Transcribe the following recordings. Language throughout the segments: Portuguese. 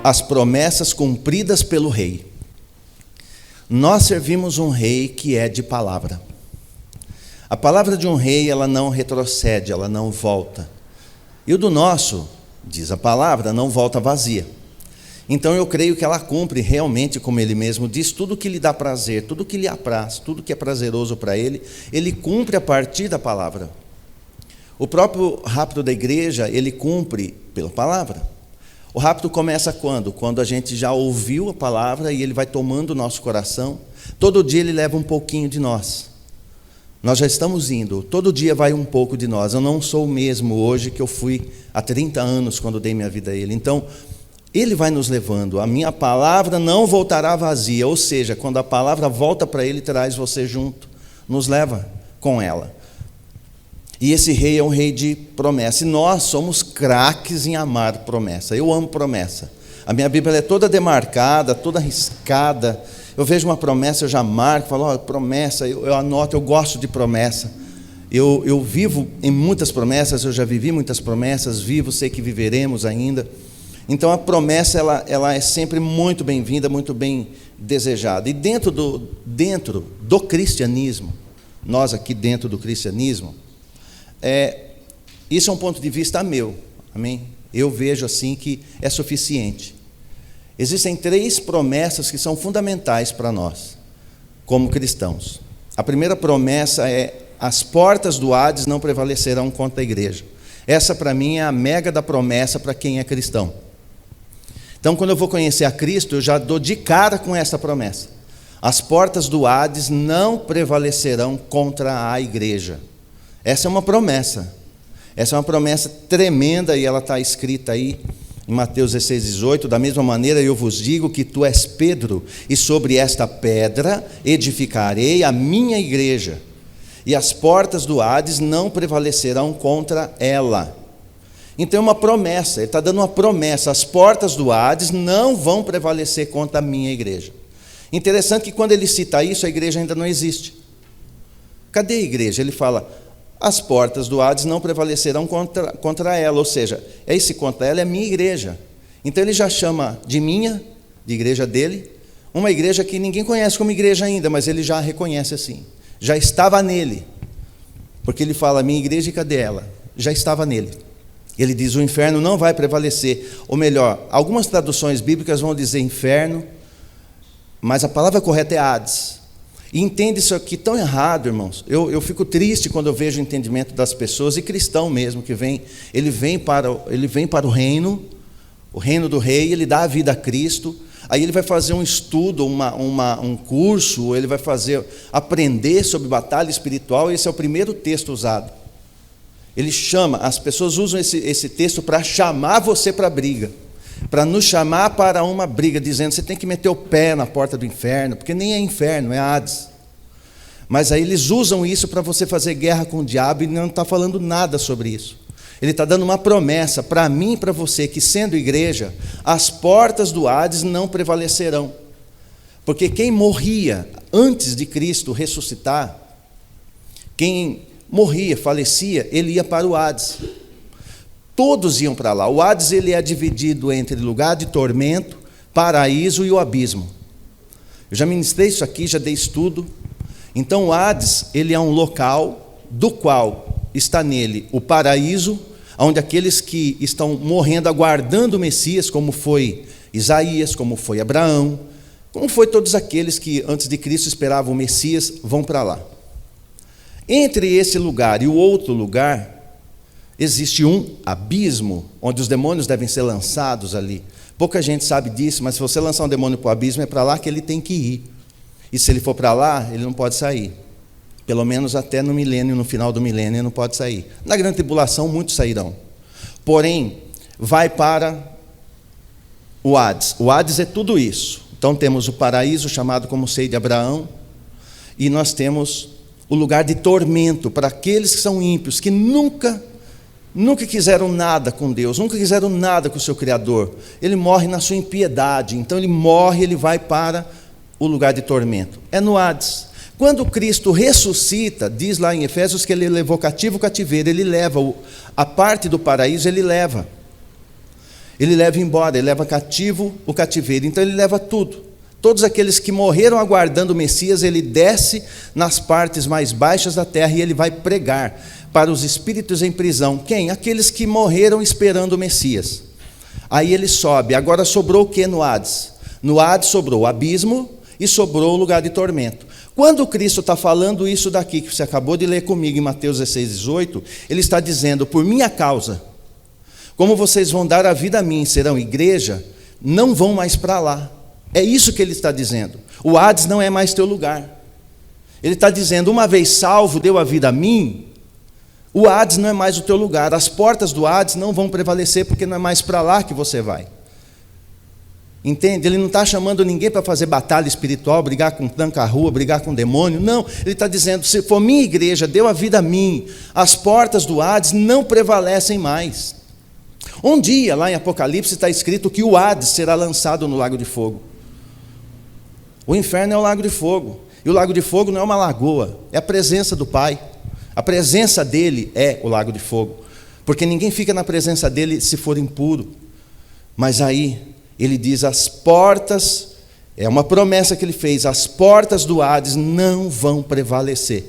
as promessas cumpridas pelo rei. Nós servimos um rei que é de palavra. A palavra de um rei, ela não retrocede, ela não volta. E o do nosso, diz a palavra, não volta vazia. Então eu creio que ela cumpre realmente, como ele mesmo diz, tudo que lhe dá prazer, tudo que lhe apraz, tudo que é prazeroso para ele cumpre a partir da palavra. O próprio rapto da igreja, ele cumpre pela palavra. O rapto começa quando? Quando a gente já ouviu a palavra e ele vai tomando o nosso coração. Todo dia ele leva um pouquinho de nós. Nós já estamos indo, todo dia vai um pouco de nós. Eu não sou o mesmo hoje que eu fui há 30 anos quando dei minha vida a ele. Então, ele vai nos levando. A minha palavra não voltará vazia, ou seja, quando a palavra volta para ele, traz você junto, nos leva com ela. E esse rei é um rei de promessa, e nós somos craques em amar promessa. Eu amo promessa. A minha Bíblia é toda demarcada, toda riscada. Eu vejo uma promessa, eu já marco, falo, promessa, eu anoto, eu gosto de promessa. Eu vivo em muitas promessas, eu já vivi muitas promessas, vivo, sei que viveremos ainda. Então a promessa ela é sempre muito bem-vinda, muito bem desejada. E dentro do cristianismo, nós aqui dentro do cristianismo, isso é um ponto de vista meu, amém? Eu vejo assim que é suficiente. Existem 3 promessas que são fundamentais para nós, como cristãos. A primeira promessa é: as portas do Hades não prevalecerão contra a igreja. Essa para mim é a mega da promessa para quem é cristão. Então, quando eu vou conhecer a Cristo, eu já dou de cara com essa promessa. As portas do Hades não prevalecerão contra a igreja. Essa é uma promessa. Essa é uma promessa tremenda e ela está escrita aí em Mateus 16:18. Da mesma maneira, eu vos digo que tu és Pedro, e sobre esta pedra edificarei a minha igreja, e as portas do Hades não prevalecerão contra ela. Então é uma promessa, ele está dando uma promessa: as portas do Hades não vão prevalecer contra a minha igreja. Interessante que quando ele cita isso, a igreja ainda não existe. Cadê a igreja? Ele fala: as portas do Hades não prevalecerão contra ela, ou seja, esse contra ela é a minha igreja. Então ele já chama de minha, de igreja dele, uma igreja que ninguém conhece como igreja ainda, mas ele já a reconhece assim, já estava nele, porque ele fala: minha igreja, e cadê ela? Já estava nele. Ele diz: o inferno não vai prevalecer, ou melhor, algumas traduções bíblicas vão dizer inferno, mas a palavra correta é Hades. E entende isso aqui tão errado, irmãos. Eu fico triste quando eu vejo o entendimento das pessoas, e cristão mesmo, que ele vem para o reino do rei, ele dá a vida a Cristo, aí ele vai fazer um estudo, um curso, ele vai aprender sobre batalha espiritual, e esse é o primeiro texto usado. Ele chama, as pessoas usam esse texto para chamar você para a briga, para nos chamar para uma briga, dizendo: você tem que meter o pé na porta do inferno, porque nem é inferno, é Hades. Mas aí eles usam isso para você fazer guerra com o diabo, e não está falando nada sobre isso. Ele está dando uma promessa para mim e para você, que sendo igreja, as portas do Hades não prevalecerão. Porque quem morria antes de Cristo ressuscitar, quem morria, falecia, ele ia para o Hades. Todos iam para lá. O Hades ele é dividido entre lugar de tormento, paraíso e o abismo. Eu já ministrei isso aqui, já dei estudo. Então o Hades ele é um local do qual está nele o paraíso, onde aqueles que estão morrendo aguardando o Messias, como foi Isaías, como foi Abraão, como foi todos aqueles que antes de Cristo esperavam o Messias, vão para lá. Entre esse lugar e o outro lugar, existe um abismo, onde os demônios devem ser lançados ali. Pouca gente sabe disso, mas se você lançar um demônio para o abismo, é para lá que ele tem que ir. E se ele for para lá, ele não pode sair. Pelo menos até no milênio, no final do milênio, ele não pode sair. Na grande tribulação, muitos sairão. Porém, vai para o Hades. O Hades é tudo isso. Então temos o paraíso, chamado como seio de Abraão, e nós temos o lugar de tormento para aqueles que são ímpios, que nunca quiseram nada com Deus, nunca quiseram nada com o seu Criador. Ele morre na sua impiedade, então ele morre, ele vai para o lugar de tormento. É no Hades. Quando Cristo ressuscita, diz lá em Efésios que ele levou cativo o cativeiro, ele leva a parte do paraíso, ele leva. Ele leva embora, ele leva cativo o cativeiro. Então ele leva tudo. Todos aqueles que morreram aguardando o Messias, ele desce nas partes mais baixas da terra e ele vai pregar para os espíritos em prisão. Quem? Aqueles que morreram esperando o Messias. Aí ele sobe. Agora sobrou o que no Hades? No Hades sobrou o abismo e sobrou o lugar de tormento. Quando Cristo está falando isso daqui, que você acabou de ler comigo em Mateus 16, 18, ele está dizendo, por minha causa, como vocês vão dar a vida a mim, serão igreja, não vão mais para lá. É isso que ele está dizendo. O Hades não é mais teu lugar. Ele está dizendo, uma vez salvo, deu a vida a mim, o Hades não é mais o teu lugar. As portas do Hades não vão prevalecer, porque não é mais para lá que você vai. Entende? Ele não está chamando ninguém para fazer batalha espiritual, brigar com tranca-rua, brigar com demônio. Não, ele está dizendo, se for minha igreja, deu a vida a mim, as portas do Hades não prevalecem mais. Um dia, lá em Apocalipse, está escrito que o Hades será lançado no lago de fogo. O inferno é o lago de fogo. E o lago de fogo não é uma lagoa, é a presença do Pai. A presença dele é o lago de fogo. Porque ninguém fica na presença dele se for impuro. Mas aí, ele diz, as portas, é uma promessa que ele fez, as portas do Hades não vão prevalecer.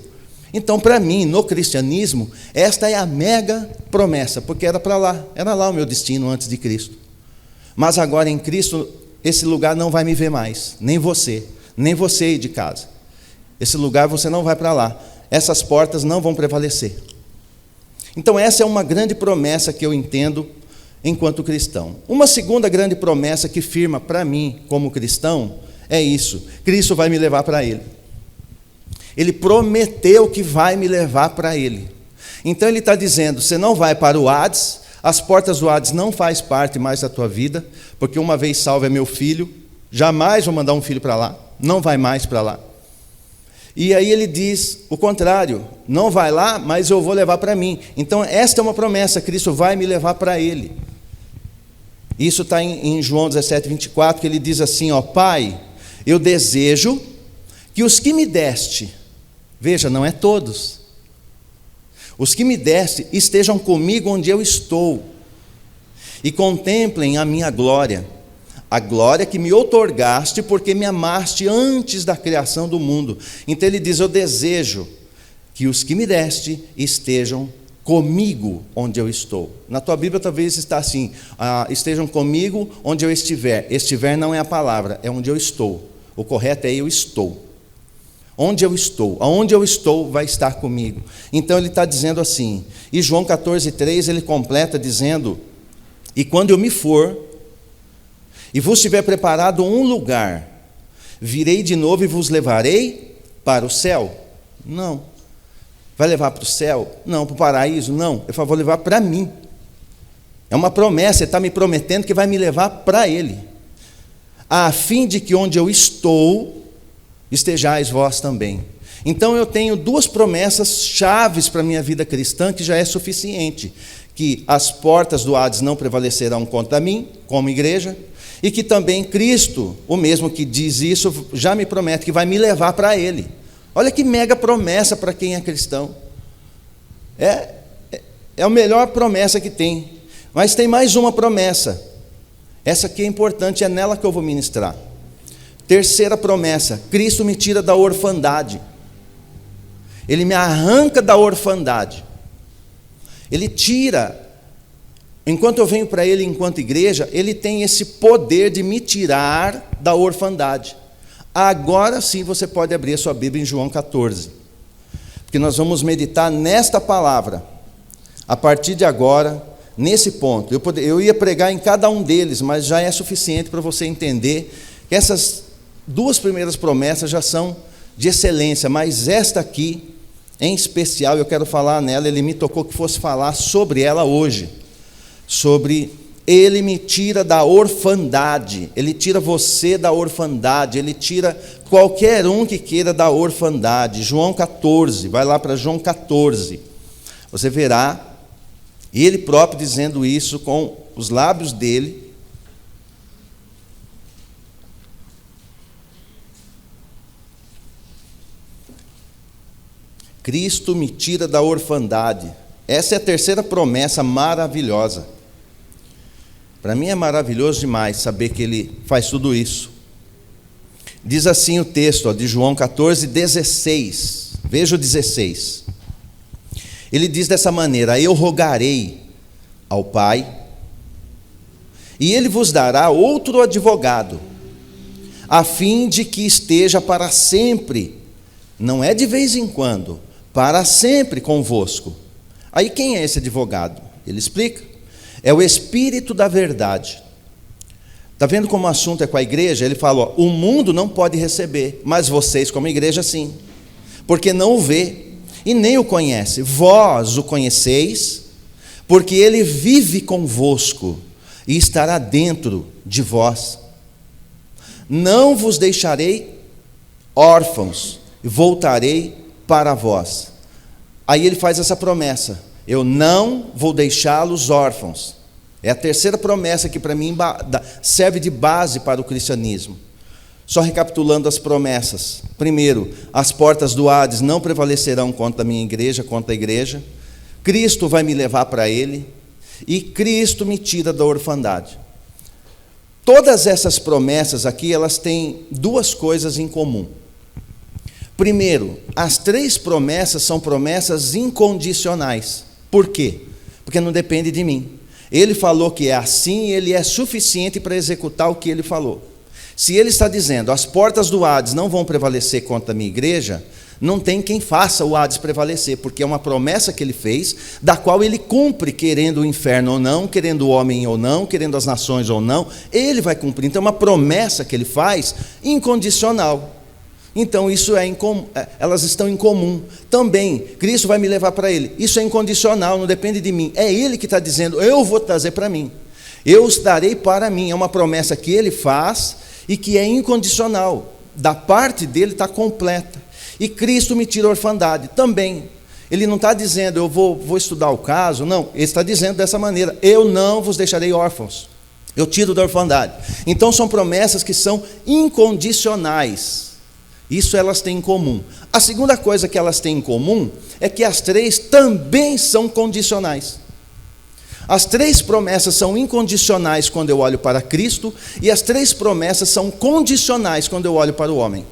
Então, para mim, no cristianismo, esta é a mega promessa, porque era para lá, era lá o meu destino antes de Cristo. Mas agora em Cristo, esse lugar não vai me ver mais, nem você aí de casa. Esse lugar você não vai para lá, essas portas não vão prevalecer. Então essa é uma grande promessa que eu entendo enquanto cristão. Uma segunda grande promessa que firma para mim como cristão é isso: Cristo vai me levar para Ele. Ele prometeu que vai me levar para Ele. Então ele está dizendo, você não vai para o Hades, as portas do Hades não faz parte mais da tua vida, porque uma vez salvo é meu filho, jamais vou mandar um filho para lá, não vai mais para lá. E aí ele diz o contrário, não vai lá, mas eu vou levar para mim. Então esta é uma promessa, Cristo vai me levar para Ele. Isso está em João 17, 24, que ele diz assim, ó, Pai, eu desejo que os que me deste, veja, não é todos, os que me deste estejam comigo onde eu estou, e contemplem a minha glória, a glória que me outorgaste, porque me amaste antes da criação do mundo. Então ele diz, eu desejo que os que me deste estejam comigo onde eu estou. Na tua Bíblia talvez está assim, estejam comigo onde eu estiver. Estiver não é a palavra, é onde eu estou. O correto é eu estou. Onde eu estou, aonde eu estou vai estar comigo. Então ele está dizendo assim, e João 14, 3 ele completa dizendo, e quando eu me for, e vos tiver preparado um lugar, virei de novo e vos levarei para o céu? Não. Vai levar para o céu? Não. Para o paraíso? Não. Eu vou levar para mim. É uma promessa, ele está me prometendo que vai me levar para Ele, a fim de que onde eu estou, estejais vós também. Então eu tenho duas promessas chaves para a minha vida cristã, que já é suficiente, que as portas do Hades não prevalecerão contra mim, como igreja, e que também Cristo, o mesmo que diz isso, já me promete que vai me levar para Ele. Olha que mega promessa para quem é cristão. É a melhor promessa que tem. Mas tem mais uma promessa. Essa aqui é importante, é nela que eu vou ministrar. Terceira promessa, Cristo me tira da orfandade. Ele me arranca da orfandade. Ele tira, enquanto eu venho para Ele enquanto igreja, Ele tem esse poder de me tirar da orfandade. Agora sim você pode abrir a sua Bíblia em João 14, porque nós vamos meditar nesta palavra, a partir de agora, nesse ponto. Eu ia pregar em cada um deles, mas já é suficiente para você entender que essas duas primeiras promessas já são de excelência, mas esta aqui, em especial, eu quero falar nela, ele me tocou que fosse falar sobre ela hoje, sobre Ele me tira da orfandade, Ele tira você da orfandade, Ele tira qualquer um que queira da orfandade. João 14, vai lá para João 14, você verá Ele próprio dizendo isso com os lábios dele. Cristo me tira da orfandade. Essa é a terceira promessa maravilhosa. Para mim é maravilhoso demais saber que Ele faz tudo isso. Diz assim o texto de João 14:16. Veja o 16. Ele diz dessa maneira: eu rogarei ao Pai, e Ele vos dará outro advogado, a fim de que esteja para sempre, não é de vez em quando, para sempre convosco. Aí quem é esse advogado? Ele explica: é o Espírito da verdade. Está vendo como o assunto é com a igreja? Ele fala: ó, o mundo não pode receber, mas vocês como igreja sim, porque não o vê e nem o conhece. Vós o conheceis, porque ele vive convosco e estará dentro de vós. Não vos deixarei órfãos, voltarei para vós. Aí ele faz essa promessa: eu não vou deixá-los órfãos. É a terceira promessa que para mim serve de base para o cristianismo. Só recapitulando as promessas. Primeiro, as portas do Hades não prevalecerão contra a minha igreja, contra a igreja. Cristo vai me levar para Ele, e Cristo me tira da orfandade. Todas essas promessas aqui, elas têm duas coisas em comum. Primeiro, as três promessas são promessas incondicionais. Por quê? Porque não depende de mim. Ele falou que é assim, e Ele é suficiente para executar o que Ele falou. Se Ele está dizendo: as portas do Hades não vão prevalecer contra a minha igreja, não tem quem faça o Hades prevalecer, porque é uma promessa que Ele fez, da qual Ele cumpre, querendo o inferno ou não, querendo o homem ou não, querendo as nações ou não, Ele vai cumprir. Então é uma promessa que Ele faz incondicional. Então isso elas estão em comum. Também, Cristo vai me levar para Ele. Isso é incondicional, não depende de mim. É Ele que está dizendo: eu vou trazer para mim. Eu os darei para mim. É uma promessa que Ele faz e que é incondicional. Da parte dele está completa. E Cristo me tira a orfandade também. Ele não está dizendo: eu vou estudar o caso. Não, Ele está dizendo dessa maneira: eu não vos deixarei órfãos. Eu tiro da orfandade. Então são promessas que são incondicionais. Isso elas têm em comum. A segunda coisa que elas têm em comum é que as três também são condicionais. As três promessas são incondicionais quando eu olho para Cristo, e as três promessas são condicionais quando eu olho para o homem.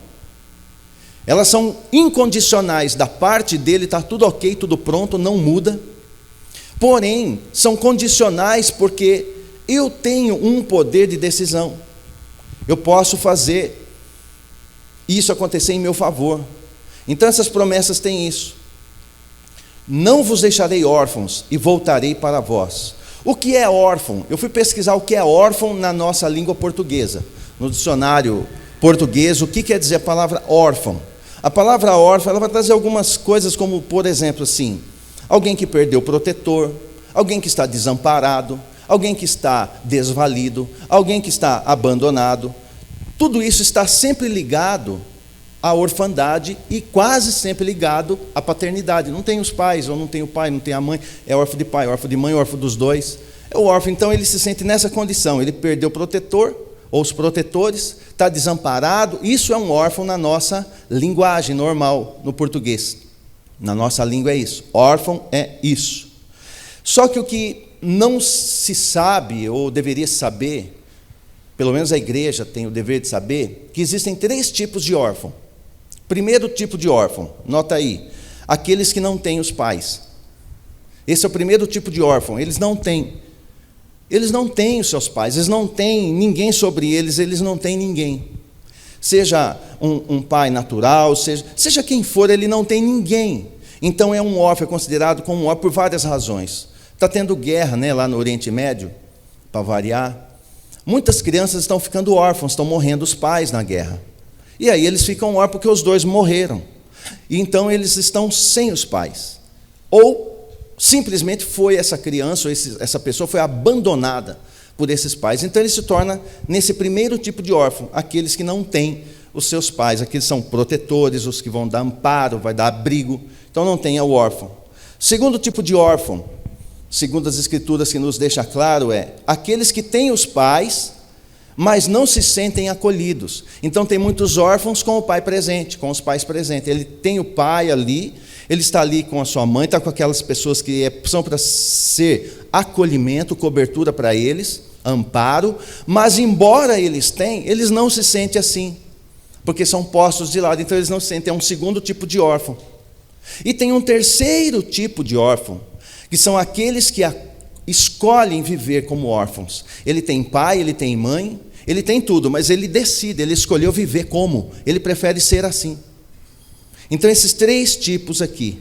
Elas são incondicionais da parte dele, está tudo ok, tudo pronto, não muda. Porém, são condicionais porque eu tenho um poder de decisão. Eu posso fazer isso acontecer em meu favor. Então essas promessas têm isso: não vos deixarei órfãos e voltarei para vós. O que é órfão? Eu fui pesquisar o que é órfão na nossa língua portuguesa. No dicionário português, o que quer dizer a palavra órfão? A palavra órfão, ela vai trazer algumas coisas como, por exemplo, assim: alguém que perdeu o protetor, alguém que está desamparado, alguém que está desvalido, alguém que está abandonado. Tudo isso está sempre ligado à orfandade e quase sempre ligado à paternidade. Não tem os pais, ou não tem o pai, não tem a mãe, é órfão de pai, órfão de mãe, órfão dos dois. É o órfão, então ele se sente nessa condição: ele perdeu o protetor, ou os protetores, está desamparado. Isso é um órfão na nossa linguagem normal, no português. Na nossa língua é isso, órfão é isso. Só que o que não se sabe, ou deveria saber, pelo menos a igreja tem o dever de saber, que existem três tipos de órfão. Primeiro tipo de órfão, nota aí: aqueles que não têm os pais. Esse é o primeiro tipo de órfão. Eles não têm os seus pais, eles não têm ninguém sobre eles, eles não têm ninguém. Seja um pai natural, seja quem for, ele não tem ninguém. Então é um órfão, é considerado como um órfão por várias razões. Está tendo guerra, né, lá no Oriente Médio, para variar. Muitas crianças estão ficando órfãos, estão morrendo os pais na guerra. E aí eles ficam órfãos porque os dois morreram. E então eles estão sem os pais. Ou simplesmente foi essa criança, ou essa pessoa foi abandonada por esses pais. Então ele se torna nesse primeiro tipo de órfão, aqueles que não têm os seus pais. Aqueles são protetores, os que vão dar amparo, vai dar abrigo. Então não tem o órfão. Segundo tipo de órfão, segundo as Escrituras que nos deixa claro, é aqueles que têm os pais, mas não se sentem acolhidos. Então tem muitos órfãos com o pai presente, com os pais presentes. Ele tem o pai ali, ele está ali com a sua mãe, está com aquelas pessoas que são para ser acolhimento, cobertura para eles, amparo, mas embora eles tenham, eles não se sentem assim, porque são postos de lado, então eles não se sentem, é um segundo tipo de órfão. E tem um terceiro tipo de órfão, que são aqueles que escolhem viver como órfãos. Ele tem pai, ele tem mãe, ele tem tudo, mas ele decide, ele escolheu viver como, ele prefere ser assim. Então esses três tipos aqui,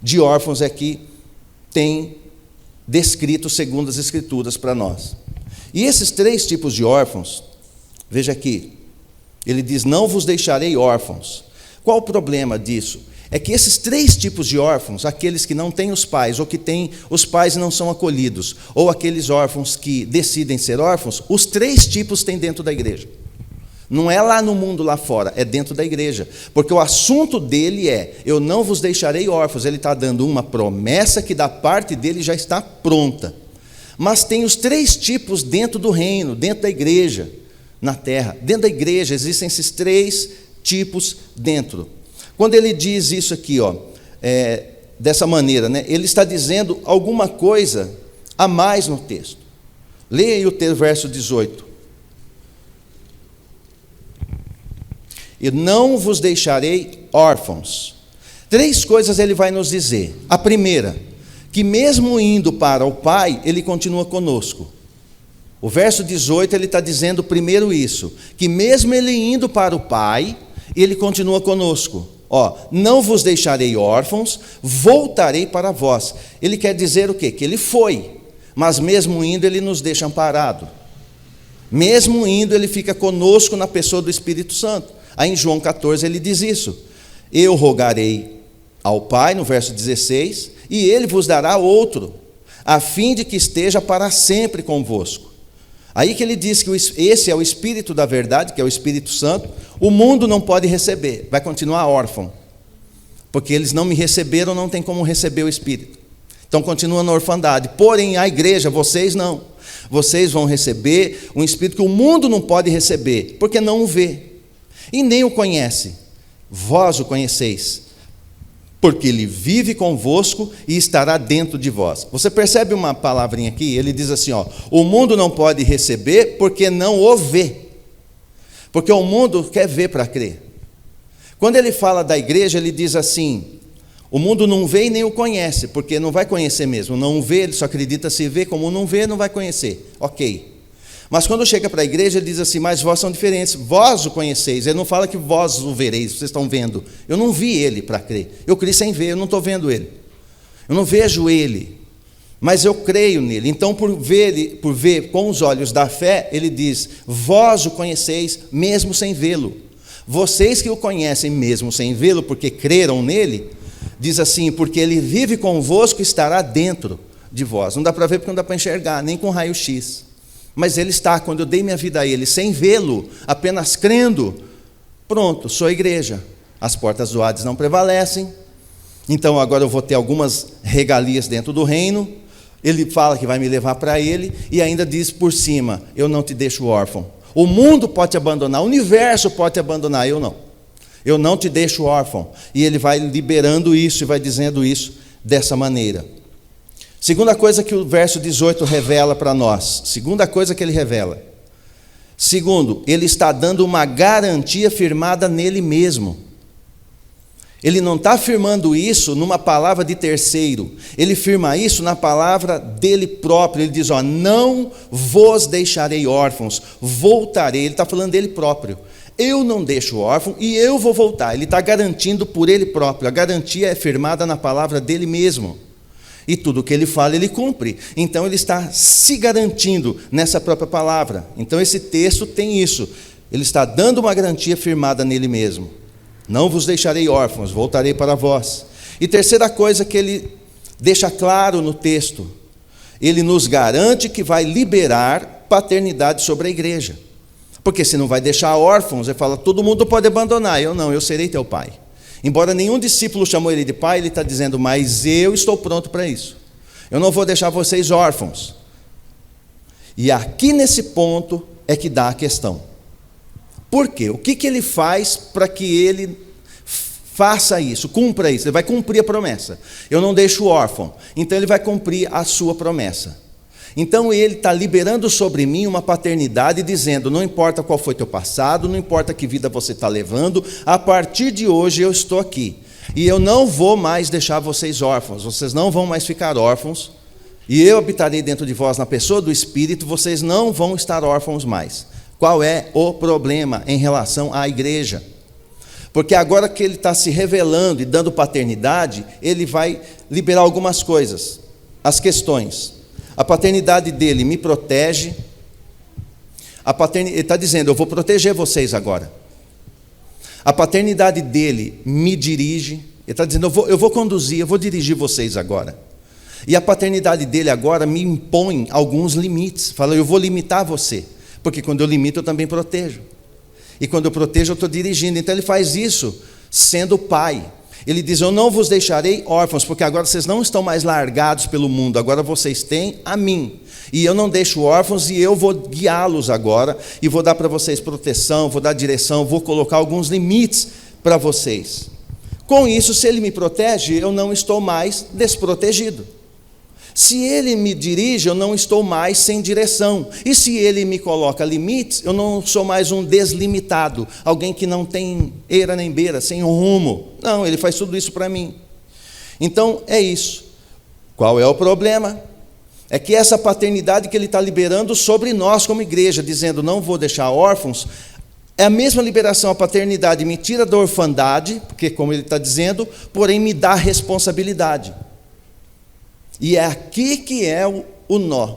de órfãos aqui, tem descrito segundo as Escrituras para nós. E esses três tipos de órfãos, veja aqui, ele diz, não vos deixarei órfãos. Qual o problema disso? É que esses três tipos de órfãos, aqueles que não têm os pais, ou que têm os pais e não são acolhidos, ou aqueles órfãos que decidem ser órfãos, os três tipos tem dentro da igreja. Não é lá no mundo lá fora, é dentro da igreja. Porque o assunto dele é, eu não vos deixarei órfãos. Ele está dando uma promessa que da parte dele já está pronta. Mas tem os três tipos dentro do reino, dentro da igreja, na terra. Dentro da igreja existem esses três tipos dentro. Quando ele diz isso aqui, dessa maneira, né, ele está dizendo alguma coisa a mais no texto. Leia aí o verso 18. E não vos deixarei órfãos. Três coisas ele vai nos dizer. A primeira, que mesmo indo para o Pai, ele continua conosco. O verso 18 ele está dizendo primeiro isso, que mesmo ele indo para o Pai, ele continua conosco. Não vos deixarei órfãos, voltarei para vós. Ele quer dizer o quê? Que ele foi, mas mesmo indo ele nos deixa amparado. Mesmo indo ele fica conosco na pessoa do Espírito Santo. Aí em João 14 ele diz isso, eu rogarei ao Pai, no verso 16, e ele vos dará outro, a fim de que esteja para sempre convosco. Aí que ele diz que esse é o Espírito da verdade, que é o Espírito Santo, o mundo não pode receber, vai continuar órfão, porque eles não me receberam, não tem como receber o Espírito, então continua na orfandade. Porém a igreja, vocês não, vocês vão receber um Espírito que o mundo não pode receber, porque não o vê, e nem o conhece, vós o conheceis, porque ele vive convosco e estará dentro de vós. Você percebe uma palavrinha aqui? Ele diz assim, o mundo não pode receber porque não o vê, porque o mundo quer ver para crer. Quando ele fala da igreja, ele diz assim, o mundo não vê e nem o conhece, porque não vai conhecer mesmo, não vê, ele só acredita se vê, como não vê, não vai conhecer, ok. Mas quando chega para a igreja, ele diz assim, mas vós são diferentes, vós o conheceis. Ele não fala que vós o vereis, vocês estão vendo. Eu não vi ele para crer, eu criei sem ver, eu não estou vendo ele. Eu não vejo ele, mas eu creio nele. Então, por ver com os olhos da fé, ele diz, vós o conheceis mesmo sem vê-lo. Vocês que o conhecem mesmo sem vê-lo, porque creram nele, diz assim, porque ele vive convosco e estará dentro de vós. Não dá para ver porque não dá para enxergar, nem com raio-x. Mas ele está, quando eu dei minha vida a ele, sem vê-lo, apenas crendo, pronto, sou a igreja. As portas do Hades não prevalecem, então agora eu vou ter algumas regalias dentro do reino. Ele fala que vai me levar para ele, e ainda diz por cima, eu não te deixo órfão. O mundo pode te abandonar, o universo pode te abandonar, eu não. Eu não te deixo órfão. E ele vai liberando isso e vai dizendo isso dessa maneira. Segunda coisa que o verso 18 revela para nós. Segunda coisa que ele revela. Segundo, ele está dando uma garantia firmada nele mesmo. Ele não está afirmando isso numa palavra de terceiro. Ele firma isso na palavra dele próprio. Ele diz, não vos deixarei órfãos, voltarei. Ele está falando dele próprio. Eu não deixo órfão e eu vou voltar. Ele está garantindo por ele próprio. A garantia é firmada na palavra dele mesmo. E tudo o que ele fala, ele cumpre. Então ele está se garantindo nessa própria palavra. Então esse texto tem isso. Ele está dando uma garantia firmada nele mesmo. Não vos deixarei órfãos, voltarei para vós. E terceira coisa que ele deixa claro no texto, ele nos garante que vai liberar paternidade sobre a igreja. Porque se não vai deixar órfãos, ele fala, todo mundo pode abandonar. Eu não, eu serei teu pai. Embora nenhum discípulo chamou ele de pai, ele está dizendo, mas eu estou pronto para isso. Eu não vou deixar vocês órfãos. E aqui nesse ponto é que dá a questão. Por quê? O que ele faz para que ele faça isso, cumpra isso? Ele vai cumprir a promessa. Eu não deixo órfão. Então ele vai cumprir a sua promessa. Então ele está liberando sobre mim uma paternidade, dizendo: não importa qual foi teu passado, não importa que vida você está levando, a partir de hoje eu estou aqui. E eu não vou mais deixar vocês órfãos, vocês não vão mais ficar órfãos, e eu habitarei dentro de vós na pessoa do Espírito, vocês não vão estar órfãos mais. Qual é o problema em relação à igreja? Porque agora que ele está se revelando e dando paternidade, ele vai liberar algumas coisas, as questões. A paternidade dele me protege, ele está dizendo: eu vou proteger vocês agora. A paternidade dele me dirige, ele está dizendo: eu vou conduzir, eu vou dirigir vocês agora. E a paternidade dele agora me impõe alguns limites, fala: eu vou limitar você, porque quando eu limito eu também protejo. E quando eu protejo eu estou dirigindo. Então ele faz isso sendo pai. Ele diz: eu não vos deixarei órfãos, porque agora vocês não estão mais largados pelo mundo, agora vocês têm a mim. E eu não deixo órfãos, e eu vou guiá-los agora, e vou dar para vocês proteção, vou dar direção, vou colocar alguns limites para vocês. Com isso, se ele me protege, eu não estou mais desprotegido. Se ele me dirige, eu não estou mais sem direção. E se ele me coloca limites, eu não sou mais um deslimitado, alguém que não tem eira nem beira, sem um rumo. Não, ele faz tudo isso para mim. Então, é isso. Qual é o problema? É que essa paternidade que ele está liberando sobre nós como igreja, dizendo: não vou deixar órfãos, é a mesma liberação. A paternidade me tira da orfandade, porque, como ele está dizendo, porém me dá responsabilidade. E é aqui que é o nó.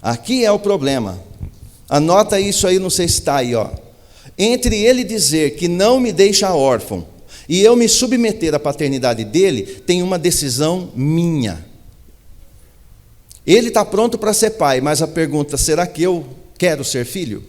Aqui é o problema. Anota isso aí, não sei se está aí, ó. Entre ele dizer que não me deixa órfão e eu me submeter à paternidade dele, tem uma decisão minha. Ele está pronto para ser pai, mas a pergunta: será que eu quero ser filho?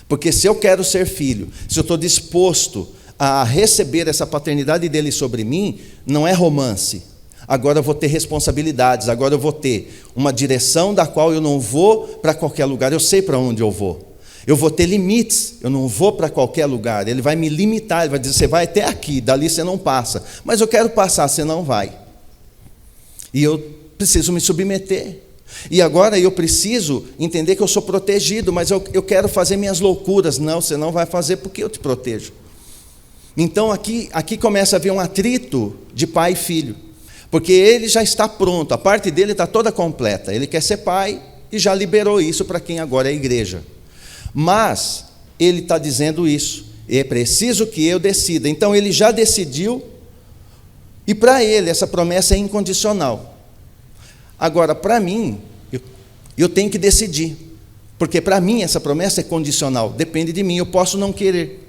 Porque se eu quero ser filho, se eu estou disposto a receber essa paternidade dele sobre mim, não é romance. Agora eu vou ter responsabilidades, agora eu vou ter uma direção da qual eu não vou para qualquer lugar, eu sei para onde eu vou. Eu vou ter limites, eu não vou para qualquer lugar. Ele vai me limitar, ele vai dizer: você vai até aqui, dali você não passa. Mas eu quero passar, você não vai. E eu preciso me submeter. E agora eu preciso entender que eu sou protegido, mas eu quero fazer minhas loucuras. Não, você não vai fazer porque eu te protejo. Então aqui começa a haver um atrito de pai e filho. Porque ele já está pronto, a parte dele está toda completa. Ele quer ser pai e já liberou isso para quem agora é a igreja. Mas ele está dizendo isso: é preciso que eu decida. Então ele já decidiu, e para ele essa promessa é incondicional. Agora, para mim, eu tenho que decidir, porque para mim essa promessa é condicional, depende de mim, eu posso não querer.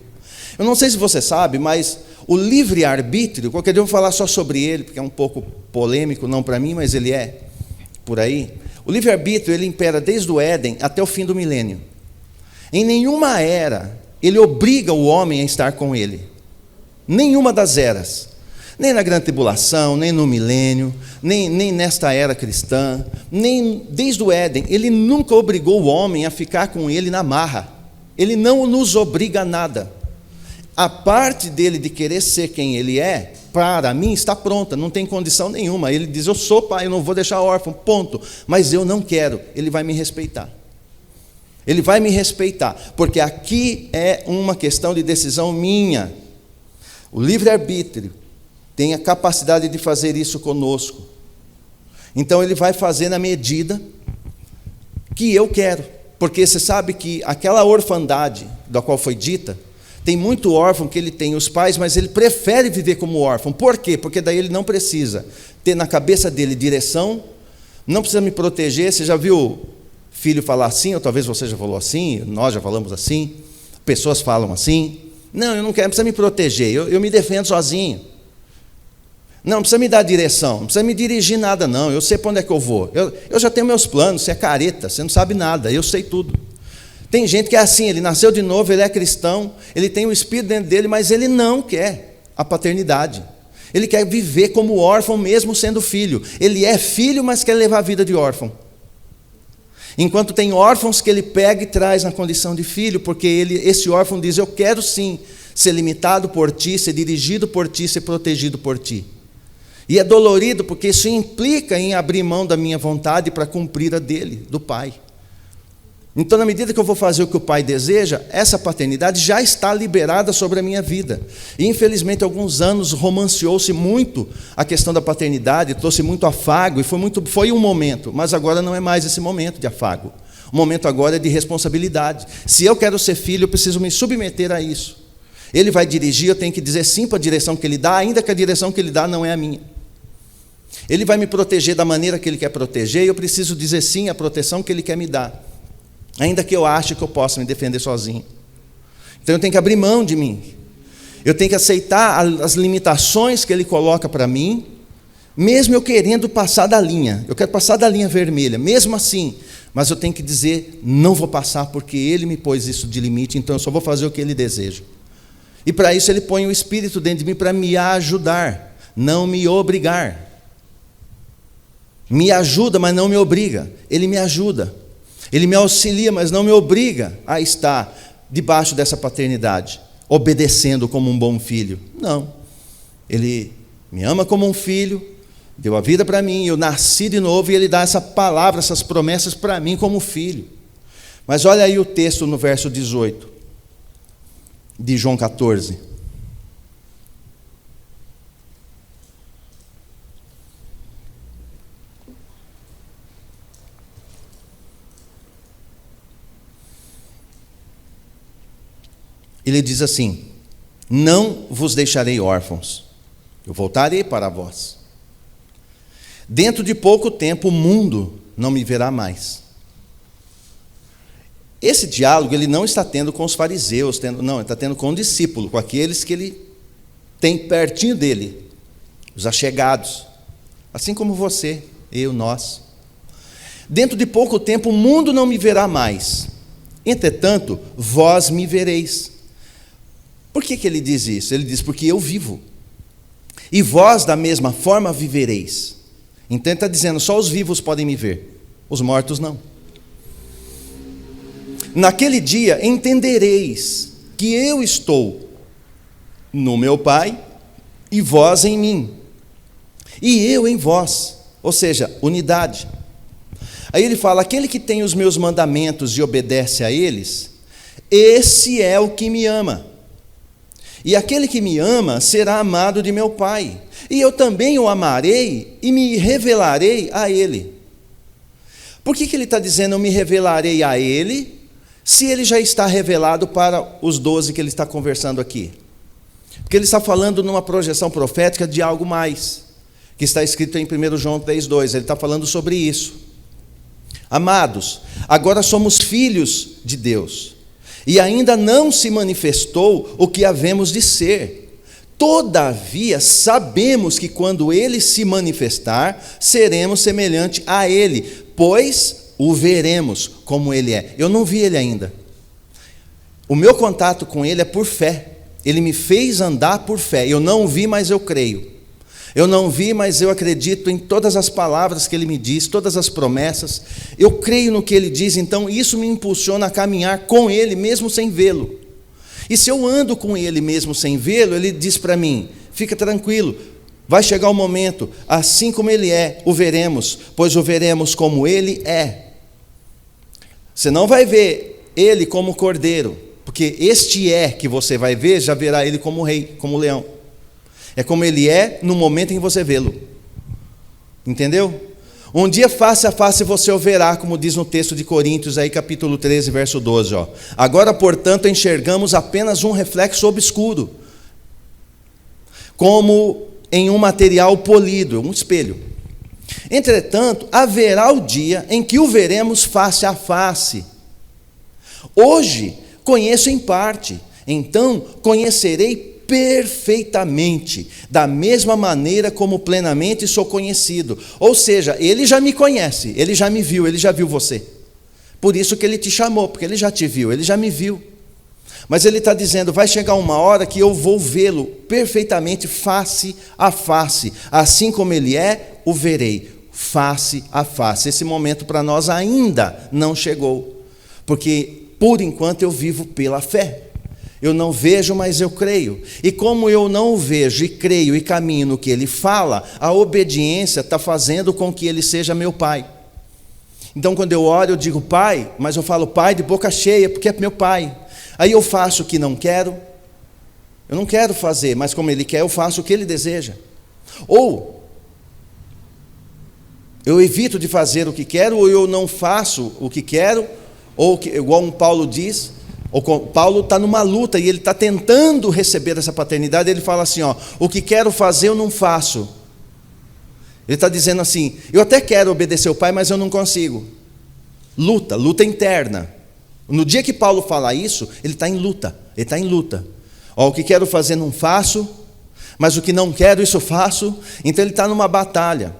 Eu não sei se você sabe, mas o livre-arbítrio, qualquer dia eu vou falar só sobre ele, porque é um pouco polêmico, não para mim, mas ele é por aí. O livre-arbítrio, ele impera desde o Éden até o fim do milênio. Em nenhuma era ele obriga o homem a estar com ele. Nenhuma das eras. Nem na grande tribulação, nem no milênio, nem nesta era cristã, nem desde o Éden. Ele nunca obrigou o homem a ficar com ele na marra. Ele não nos obriga a nada. A parte dele de querer ser quem ele é, para mim, está pronta, não tem condição nenhuma. Ele diz: eu sou pai, eu não vou deixar órfão, ponto. Mas eu não quero, ele vai me respeitar. Ele vai me respeitar, porque aqui é uma questão de decisão minha. O livre-arbítrio tem a capacidade de fazer isso conosco. Então ele vai fazer na medida que eu quero. Porque você sabe que aquela orfandade da qual foi dita, tem muito órfão que ele tem os pais, mas ele prefere viver como órfão. Por quê? Porque daí ele não precisa ter na cabeça dele direção, não precisa me proteger. Você já viu filho falar assim, ou talvez você já falou assim, nós já falamos assim, pessoas falam assim: não, eu não quero, não precisa me proteger, eu me defendo sozinho. Não precisa me dar direção, não precisa me dirigir nada não, eu sei para onde é que eu vou. Eu já tenho meus planos, você é careta, você não sabe nada, eu sei tudo. Tem gente que é assim, ele nasceu de novo, ele é cristão, ele tem o Espírito dentro dele, mas ele não quer a paternidade. Ele quer viver como órfão mesmo sendo filho. Ele é filho, mas quer levar a vida de órfão. Enquanto tem órfãos que ele pega e traz na condição de filho, porque esse órfão diz: eu quero sim ser limitado por ti, ser dirigido por ti, ser protegido por ti. E é dolorido porque isso implica em abrir mão da minha vontade para cumprir a dele, do Pai. Então, na medida que eu vou fazer o que o Pai deseja, essa paternidade já está liberada sobre a minha vida. E, infelizmente, há alguns anos romanceou-se muito a questão da paternidade, trouxe muito afago, e foi um momento, mas agora não é mais esse momento de afago. O momento agora é de responsabilidade. Se eu quero ser filho, eu preciso me submeter a isso. Ele vai dirigir, eu tenho que dizer sim para a direção que ele dá, ainda que a direção que ele dá não é a minha. Ele vai me proteger da maneira que ele quer proteger, e eu preciso dizer sim à proteção que ele quer me dar, ainda que eu ache que eu possa me defender sozinho. Então eu tenho que abrir mão de mim. Eu tenho que aceitar as limitações que ele coloca para mim, mesmo eu querendo passar da linha. Eu quero passar da linha vermelha, mesmo assim. Mas eu tenho que dizer, não vou passar, porque ele me pôs isso de limite, então eu só vou fazer o que ele deseja. E para isso ele põe o Espírito dentro de mim para me ajudar, não me obrigar. Me ajuda, mas não me obriga. Ele me ajuda. Ele me auxilia, mas não me obriga a estar debaixo dessa paternidade, obedecendo como um bom filho. Não. Ele me ama como um filho, deu a vida para mim, eu nasci de novo, e ele dá essa palavra, essas promessas para mim como filho. Mas olha aí o texto no verso 18 de João 14. Ele diz assim: não vos deixarei órfãos, eu voltarei para vós. Dentro de pouco tempo o mundo não me verá mais. Esse diálogo ele não está tendo com os fariseus, não, ele está tendo com o discípulo, com aqueles que ele tem pertinho dele, os achegados, assim como você, eu, nós. Dentro de pouco tempo o mundo não me verá mais, entretanto vós me vereis. Por que ele diz isso? Ele diz, porque eu vivo, e vós da mesma forma vivereis. Então ele está dizendo, só os vivos podem me ver, os mortos não. Naquele dia entendereis que eu estou no meu Pai, e vós em mim, e eu em vós, ou seja, unidade. Aí ele fala, aquele que tem os meus mandamentos e obedece a eles, esse é o que me ama. E aquele que me ama será amado de meu Pai, e eu também o amarei e me revelarei a ele. Por que ele está dizendo eu me revelarei a ele, se ele já está revelado para os 12 que ele está conversando aqui? Porque ele está falando numa projeção profética de algo mais, que está escrito em 1 João 3,2, ele está falando sobre isso. Amados, agora somos filhos de Deus, e ainda não se manifestou o que havemos de ser. Todavia, sabemos que quando ele se manifestar, seremos semelhante a ele, pois o veremos como ele é. Eu não vi ele ainda. O meu contato com ele é por fé. Ele me fez andar por fé. Eu não vi, mas eu creio. Eu não vi, mas eu acredito em todas as palavras que ele me diz, todas as promessas. Eu creio no que ele diz, então isso me impulsiona a caminhar com ele, mesmo sem vê-lo. E se eu ando com ele mesmo sem vê-lo, ele diz para mim, fica tranquilo, vai chegar o momento, assim como ele é, o veremos, pois o veremos como ele é. Você não vai ver ele como cordeiro, porque este que você vai ver, já verá ele como rei, como leão. É como ele é no momento em que você vê-lo. Entendeu? Um dia face a face você o verá, como diz no texto de Coríntios, aí, capítulo 13, verso 12. Ó. Agora, portanto, enxergamos apenas um reflexo obscuro, como em um material polido, um espelho. Entretanto, haverá o dia em que o veremos face a face. Hoje, conheço em parte, então conhecerei perfeitamente, da mesma maneira como plenamente sou conhecido. Ou seja, ele já me conhece, ele já me viu, ele já viu você. Por isso que ele te chamou, porque ele já te viu, ele já me viu. Mas ele está dizendo, vai chegar uma hora que eu vou vê-lo perfeitamente face a face. Assim como ele é, o verei face a face. Esse momento para nós ainda não chegou, porque por enquanto eu vivo pela fé. Eu não vejo, mas eu creio. E como eu não vejo e creio e caminho no que Ele fala, a obediência está fazendo com que Ele seja meu Pai. Então, quando eu oro, eu digo Pai, mas eu falo Pai de boca cheia, porque é meu Pai. Aí eu faço o que não quero. Eu não quero fazer, mas como Ele quer, eu faço o que Ele deseja. Ou eu evito de fazer o que quero, ou eu não faço o que quero, ou igual um Paulo diz, Paulo está numa luta e ele está tentando receber essa paternidade. Ele fala assim, o que quero fazer eu não faço. Ele está dizendo assim, eu até quero obedecer o pai, mas eu não consigo. Luta interna. No dia que Paulo fala isso, ele está em luta. O que quero fazer não faço, mas o que não quero, isso faço. Então ele está numa batalha.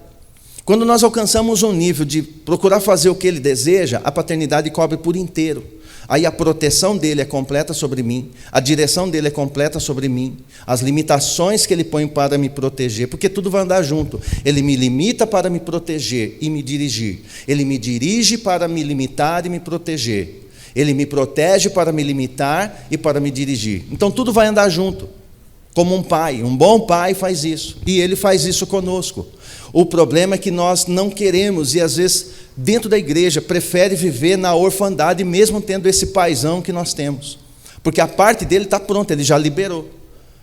Quando nós alcançamos um nível de procurar fazer o que ele deseja, a paternidade cobre por inteiro. Aí a proteção dele é completa sobre mim, a direção dele é completa sobre mim, as limitações que ele põe para me proteger, porque tudo vai andar junto. Ele me limita para me proteger e me dirigir. Ele me dirige para me limitar e me proteger. Ele me protege para me limitar e para me dirigir. Então tudo vai andar junto. Como um pai, um bom pai faz isso. E ele faz isso conosco. O problema é que nós não queremos, e às vezes, dentro da igreja, prefere viver na orfandade, mesmo tendo esse paizão que nós temos. Porque a parte dele está pronta, ele já liberou.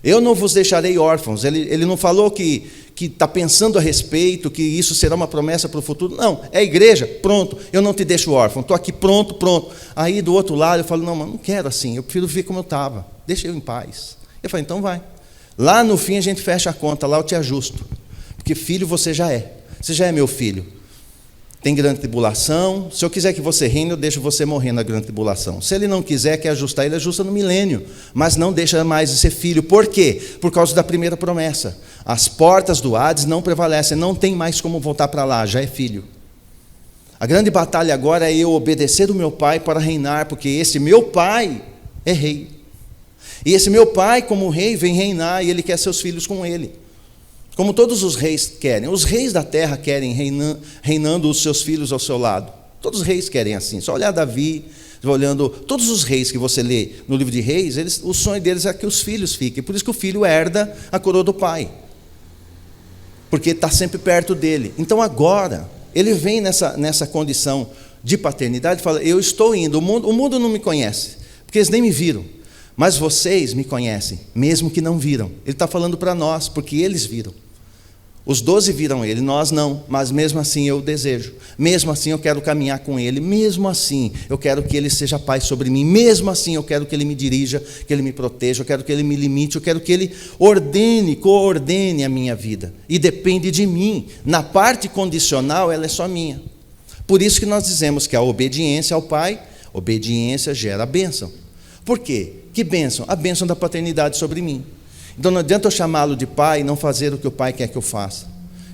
Eu não vos deixarei órfãos. Ele não falou que está pensando a respeito, que isso será uma promessa para o futuro. Não, é a igreja, pronto, eu não te deixo órfão, estou aqui pronto. Aí do outro lado eu falo, não, mas não quero assim, eu prefiro viver como eu estava, deixa eu em paz. Eu falei, então vai. Lá no fim a gente fecha a conta, lá eu te ajusto. Porque filho você já é meu filho. Tem grande tribulação, se eu quiser que você reine, eu deixo você morrer na grande tribulação. Se ele não quiser, quer ajustar, ele ajusta no milênio, mas não deixa mais de ser filho. Por quê? Por causa da primeira promessa. As portas do Hades não prevalecem, não tem mais como voltar para lá, já é filho. A grande batalha agora é eu obedecer o meu pai para reinar, porque esse meu pai é rei. E esse meu pai, como rei, vem reinar e ele quer seus filhos com ele. Como todos os reis querem. Os reis da terra querem reinando os seus filhos ao seu lado. Todos os reis querem assim. Só olhar Davi, olhando todos os reis que você lê no livro de Reis, o sonho deles é que os filhos fiquem. Por isso que o filho herda a coroa do pai. Porque está sempre perto dele. Então agora, ele vem nessa condição de paternidade e fala, eu estou indo, o mundo não me conhece, porque eles nem me viram. Mas vocês me conhecem, mesmo que não viram. Ele está falando para nós, porque eles viram. Os 12 viram ele, nós não, mas mesmo assim eu desejo. Mesmo assim eu quero caminhar com ele. Mesmo assim eu quero que ele seja pai sobre mim. Mesmo assim eu quero que ele me dirija, que ele me proteja, eu quero que ele me limite, eu quero que ele coordene a minha vida. E depende de mim. Na parte condicional, ela é só minha. Por isso que nós dizemos que a obediência ao pai, obediência gera a bênção. Por quê? Que bênção? A bênção da paternidade sobre mim. Então não adianta eu chamá-lo de pai e não fazer o que o pai quer que eu faça.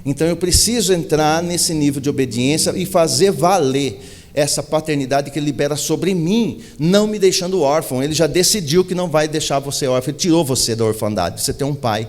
Então eu preciso entrar nesse nível de obediência e fazer valer essa paternidade que ele libera sobre mim, não me deixando órfão. Ele já decidiu que não vai deixar você órfão, ele tirou você da orfandade. Você tem um pai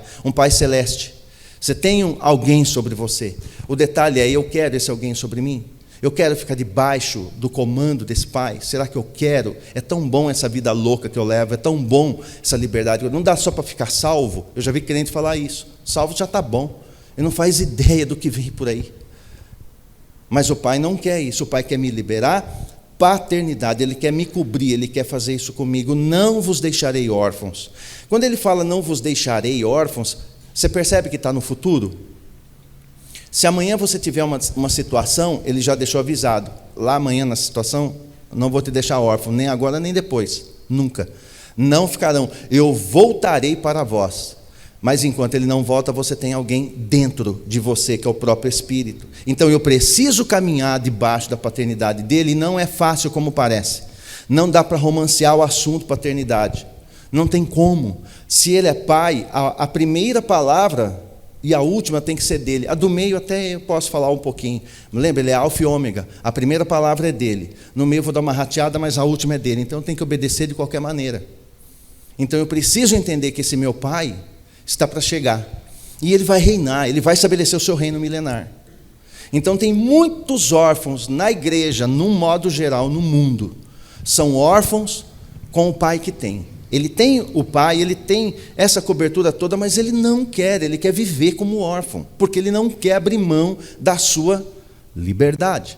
celeste. Você tem alguém sobre você. O detalhe é, eu quero esse alguém sobre mim? Eu quero ficar debaixo do comando desse pai? Será que eu quero? É tão bom essa vida louca que eu levo, é tão bom essa liberdade. Não dá só para ficar salvo. Eu já vi crente falar isso. Salvo já está bom. Ele não faz ideia do que vem por aí. Mas o pai não quer isso. O pai quer me liberar. Paternidade, ele quer me cobrir, ele quer fazer isso comigo. Não vos deixarei órfãos. Quando ele fala não vos deixarei órfãos, você percebe que está no futuro? Se amanhã você tiver uma situação, ele já deixou avisado. Lá amanhã na situação, não vou te deixar órfão, nem agora nem depois. Nunca. Não ficarão. Eu voltarei para vós. Mas enquanto ele não volta, você tem alguém dentro de você, que é o próprio Espírito. Então eu preciso caminhar debaixo da paternidade dele, e não é fácil como parece. Não dá para romancear o assunto paternidade. Não tem como. Se ele é pai, a primeira palavra e a última tem que ser dele. A do meio até eu posso falar um pouquinho. Lembra, ele é alfa e ômega. A primeira palavra é dele. No meio eu vou dar uma rateada, mas a última é dele. Então eu tenho que obedecer de qualquer maneira. Então eu preciso entender que esse meu pai está para chegar. E ele vai reinar, ele vai estabelecer o seu reino milenar. Então tem muitos órfãos na igreja, num modo geral, no mundo. São órfãos com o pai que tem. Ele tem o pai, ele tem essa cobertura toda, mas ele não quer, ele quer viver como órfão, porque ele não quer abrir mão da sua liberdade.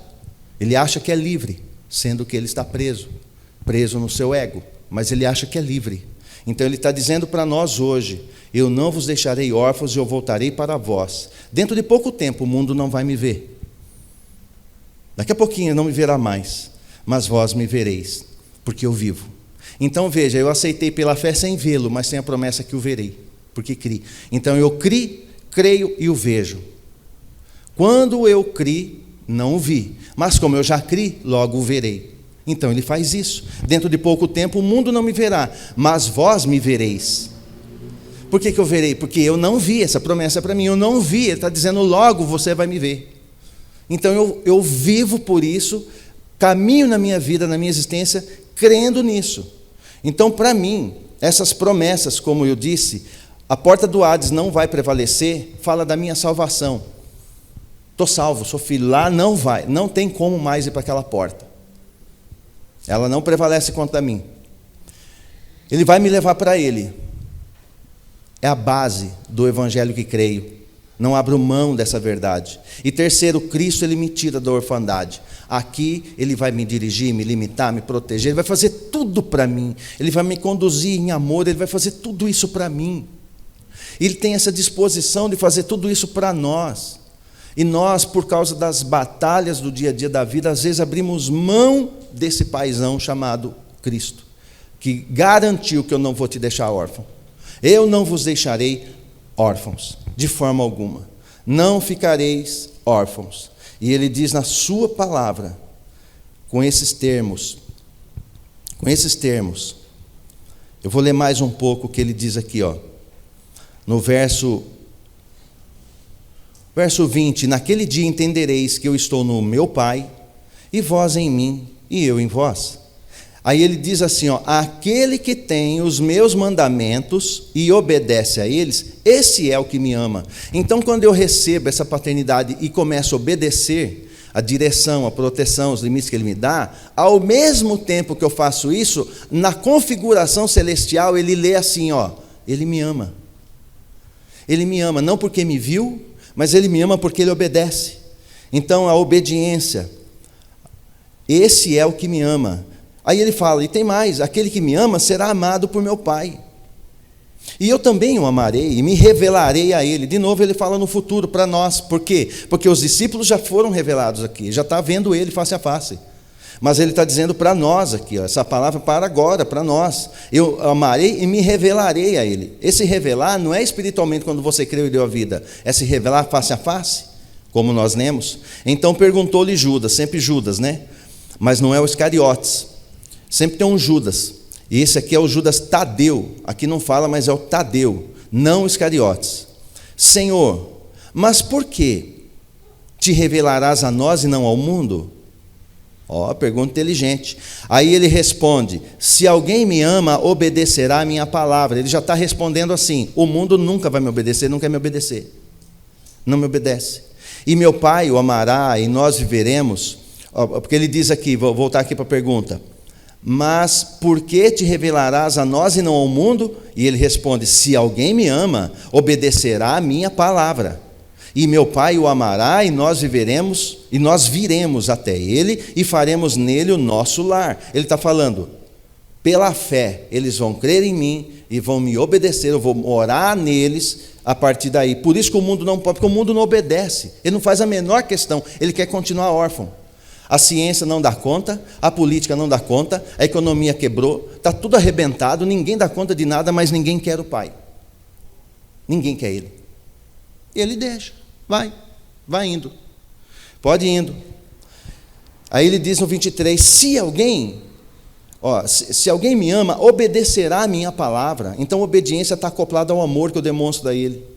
Ele acha que é livre, sendo que ele está preso no seu ego, mas ele acha que é livre. Então ele está dizendo para nós hoje: eu não vos deixarei órfãos e eu voltarei para vós. Dentro de pouco tempo o mundo não vai me ver. Daqui a pouquinho não me verá mais, mas vós me vereis, porque eu vivo. Então veja, eu aceitei pela fé sem vê-lo, mas tem a promessa que o verei, porque criei. Então eu creio e o vejo. Quando eu criei, não o vi, mas como eu já criei, logo o verei. Então ele faz isso. Dentro de pouco tempo o mundo não me verá, mas vós me vereis. Por que eu verei? Porque eu não vi, essa promessa é para mim, eu não vi. Ele está dizendo, logo você vai me ver. Então eu vivo por isso, caminho na minha vida, na minha existência, crendo nisso. Então, para mim, essas promessas, como eu disse, a porta do Hades não vai prevalecer, fala da minha salvação. Estou salvo, sou filho, lá não tem como mais ir para aquela porta. Ela não prevalece contra mim. Ele vai me levar para ele. É a base do evangelho que creio. Não abro mão dessa verdade. E terceiro, Cristo, ele me tira da orfandade. Aqui ele vai me dirigir, me limitar, me proteger, ele vai fazer tudo para mim. Ele vai me conduzir em amor, ele vai fazer tudo isso para mim. Ele tem essa disposição de fazer tudo isso para nós. E nós, por causa das batalhas do dia a dia da vida, às vezes abrimos mão desse paizão chamado Cristo, que garantiu que eu não vou te deixar órfão. Eu não vos deixarei órfãos, de forma alguma. Não ficareis órfãos. E ele diz na sua palavra, com esses termos, eu vou ler mais um pouco o que ele diz aqui, no verso 20, naquele dia entendereis que eu estou no meu Pai, e vós em mim, e eu em vós. Aí ele diz assim, aquele que tem os meus mandamentos e obedece a eles, esse é o que me ama. Então, quando eu recebo essa paternidade e começo a obedecer a direção, a proteção, os limites que ele me dá, ao mesmo tempo que eu faço isso, na configuração celestial, ele lê assim, ele me ama. Ele me ama, não porque me viu, mas ele me ama porque ele obedece. Então, a obediência, esse é o que me ama. Aí ele fala, e tem mais, aquele que me ama será amado por meu Pai. E eu também o amarei e me revelarei a ele. De novo ele fala no futuro para nós. Por quê? Porque os discípulos já foram revelados aqui, já está vendo ele face a face. Mas ele está dizendo para nós aqui, essa palavra para agora, para nós. Eu amarei e me revelarei a ele. Esse revelar não é espiritualmente quando você creu e deu a vida, é se revelar face a face, como nós lemos. Então perguntou-lhe Judas, sempre Judas, né? Mas não é o Iscariotes. Sempre tem um Judas, e esse aqui é o Judas Tadeu, aqui não fala, mas é o Tadeu, não Iscariotes. Senhor, mas por que te revelarás a nós e não ao mundo? Pergunta inteligente. Aí ele responde, se alguém me ama, obedecerá a minha palavra. Ele já está respondendo assim, o mundo nunca vai me obedecer, não quer me obedecer, não me obedece. E meu Pai o amará, e nós viveremos, porque ele diz aqui, vou voltar aqui para a pergunta, mas por que te revelarás a nós e não ao mundo? E ele responde, se alguém me ama, obedecerá a minha palavra. E meu Pai o amará, e nós viveremos, e nós viremos até ele, e faremos nele o nosso lar. Ele está falando, pela fé, eles vão crer em mim, e vão me obedecer, eu vou morar neles, a partir daí. Por isso que o mundo não pode, porque o mundo não obedece, ele não faz a menor questão, ele quer continuar órfão. A ciência não dá conta, a política não dá conta, a economia quebrou, está tudo arrebentado, ninguém dá conta de nada, mas ninguém quer o Pai. Ninguém quer ele. Ele deixa, vai indo, pode ir indo. Aí ele diz no 23, se alguém me ama, obedecerá a minha palavra. Então a obediência está acoplada ao amor que eu demonstro a ele.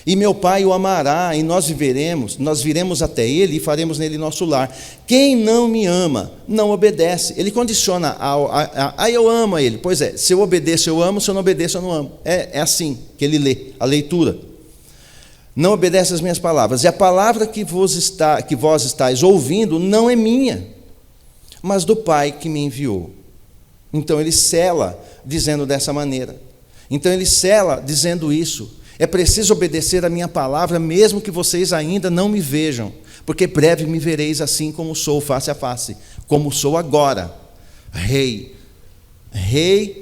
E meu Pai o amará, e nós viremos até ele e faremos nele nosso lar. Quem não me ama, não obedece. Ele condiciona eu amo a ele. Pois é, se eu obedeço, eu amo, se eu não obedeço, eu não amo. É assim que ele lê, a leitura. Não obedece às minhas palavras. E a palavra que vós estáis ouvindo não é minha, mas do Pai que me enviou. Então ele sela dizendo dessa maneira. Então ele sela dizendo isso. É preciso obedecer a minha palavra, mesmo que vocês ainda não me vejam, porque breve me vereis assim como sou, face a face, como sou agora, rei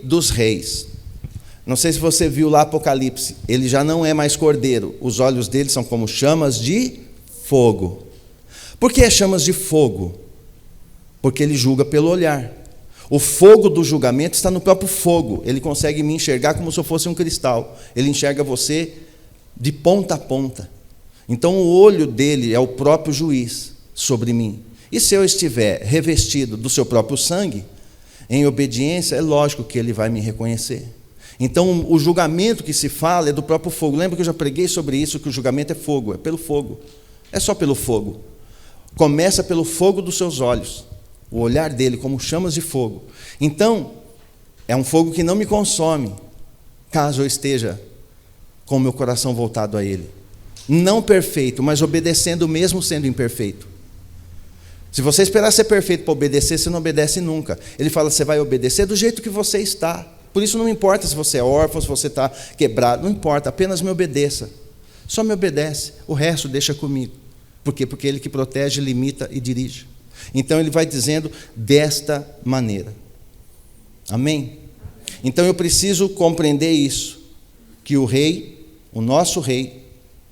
dos reis. Não sei se você viu lá Apocalipse, ele já não é mais cordeiro, os olhos dele são como chamas de fogo. Por que é chamas de fogo? Porque ele julga pelo olhar. O fogo do julgamento está no próprio fogo. Ele consegue me enxergar como se eu fosse um cristal. Ele enxerga você de ponta a ponta. Então o olho dele é o próprio juiz sobre mim. E se eu estiver revestido do seu próprio sangue, em obediência, é lógico que ele vai me reconhecer. Então o julgamento que se fala é do próprio fogo. Lembra que eu já preguei sobre isso, que o julgamento é fogo, é pelo fogo. É só pelo fogo. Começa pelo fogo dos seus olhos. O olhar dele como chamas de fogo. Então, é um fogo que não me consome, caso eu esteja com o meu coração voltado a ele. Não perfeito, mas obedecendo mesmo sendo imperfeito. Se você esperar ser perfeito para obedecer, você não obedece nunca. Ele fala, você vai obedecer do jeito que você está. Por isso não importa se você é órfão, se você está quebrado, não importa, apenas me obedeça. Só me obedece, o resto deixa comigo. Por quê? Porque ele que protege, limita e dirige. Então ele vai dizendo desta maneira. Amém? Então eu preciso compreender isso, que o rei, o nosso rei,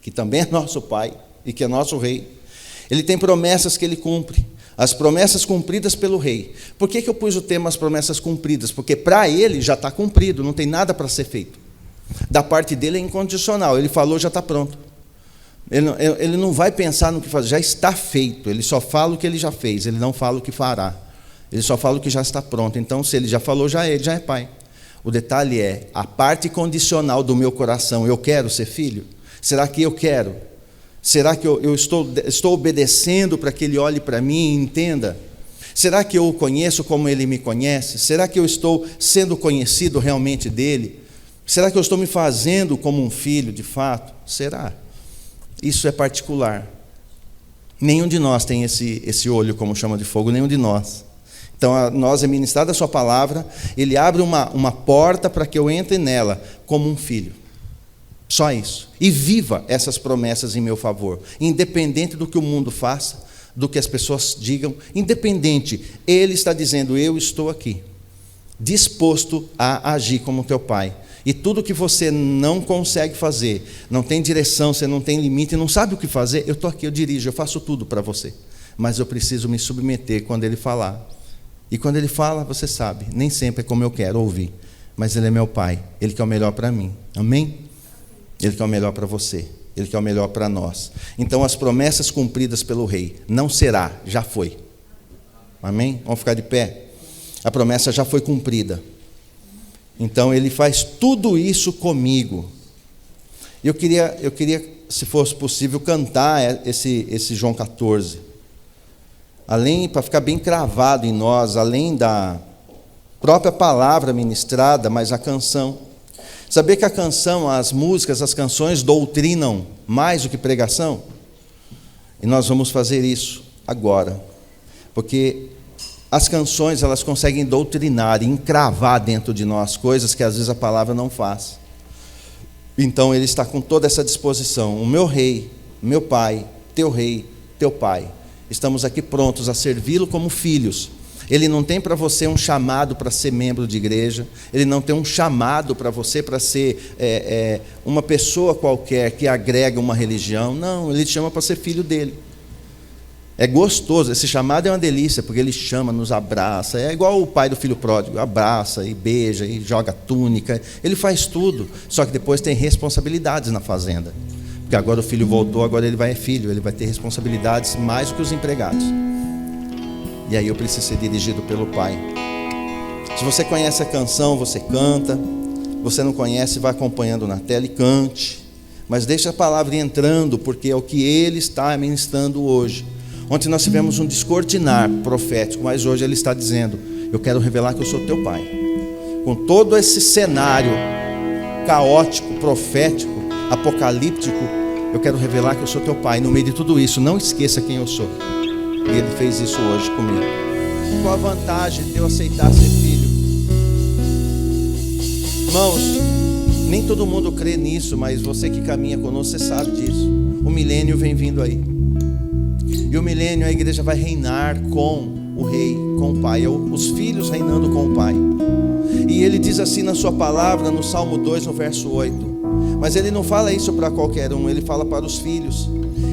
que também é nosso pai e que é nosso rei, ele tem promessas que ele cumpre, as promessas cumpridas pelo rei. Por que eu pus o tema as promessas cumpridas? Porque para ele já está cumprido, não tem nada para ser feito. Da parte dele é incondicional, ele falou, já está pronto. Ele não vai pensar no que fazer, já está feito. Ele só fala o que ele já fez, ele não fala o que fará. Ele só fala o que já está pronto. Então, se ele já falou, ele já é pai. O detalhe é a parte condicional do meu coração. Eu quero ser filho? Será que eu quero? Será que eu estou obedecendo para que ele olhe para mim e entenda? Será que eu o conheço como ele me conhece? Será que eu estou sendo conhecido realmente dele? Será que eu estou me fazendo como um filho de fato? Será? Isso é particular. Nenhum de nós tem esse olho, como chama de fogo, nenhum de nós. Então, a nós é ministrada a sua palavra, ele abre uma porta para que eu entre nela como um filho. Só isso. E viva essas promessas em meu favor. Independente do que o mundo faça, do que as pessoas digam, independente, ele está dizendo, eu estou aqui, disposto a agir como teu pai. E tudo que você não consegue fazer, não tem direção, você não tem limite, não sabe o que fazer, eu estou aqui, eu dirijo, eu faço tudo para você. Mas eu preciso me submeter quando ele falar. E quando ele fala, você sabe, nem sempre é como eu quero ouvir. Mas ele é meu pai, ele quer o melhor para mim. Amém? Ele quer o melhor para você, ele quer o melhor para nós. Então as promessas cumpridas pelo rei, não será, já foi. Amém? Vamos ficar de pé? A promessa já foi cumprida. Então ele faz tudo isso comigo. Eu queria, se fosse possível, cantar esse João 14. Além, para ficar bem cravado em nós, além da própria palavra ministrada, mas a canção. Sabia que a canção, as músicas, as canções doutrinam mais do que pregação? E nós vamos fazer isso agora. Porque as canções, elas conseguem doutrinar e encravar dentro de nós coisas que às vezes a palavra não faz. Então ele está com toda essa disposição. O meu rei, meu pai, teu rei, teu pai. Estamos aqui prontos a servi-lo como filhos. Ele não tem para você um chamado para ser membro de igreja. Ele não tem um chamado para você para ser uma pessoa qualquer que agrega uma religião. Não, ele te chama para ser filho dele. É gostoso, esse chamado é uma delícia, porque ele chama, nos abraça. É igual o pai do filho pródigo, abraça e beija e joga túnica. Ele faz tudo, só que depois tem responsabilidades na fazenda. Porque agora o filho voltou, agora ele vai filho, ele vai ter responsabilidades mais do que os empregados. E aí eu preciso ser dirigido pelo pai. Se você conhece a canção, você canta. Você não conhece, vai acompanhando na tela e cante. Mas deixe a palavra entrando, porque é o que ele está ministrando hoje. Ontem nós tivemos um descortinar profético, mas hoje ele está dizendo, eu quero revelar que eu sou teu pai. Com todo esse cenário caótico, profético, apocalíptico, eu quero revelar que eu sou teu pai. No meio de tudo isso, não esqueça quem eu sou. E ele fez isso hoje comigo. Qual a vantagem de eu aceitar ser filho? Irmãos, nem todo mundo crê nisso, mas você que caminha conosco, você sabe disso. O milênio vem vindo aí. E o milênio, a igreja vai reinar com o rei, com o pai, os filhos reinando com o pai. E ele diz assim na sua palavra, no Salmo 2, no verso 8. Mas ele não fala isso para qualquer um, ele fala para os filhos.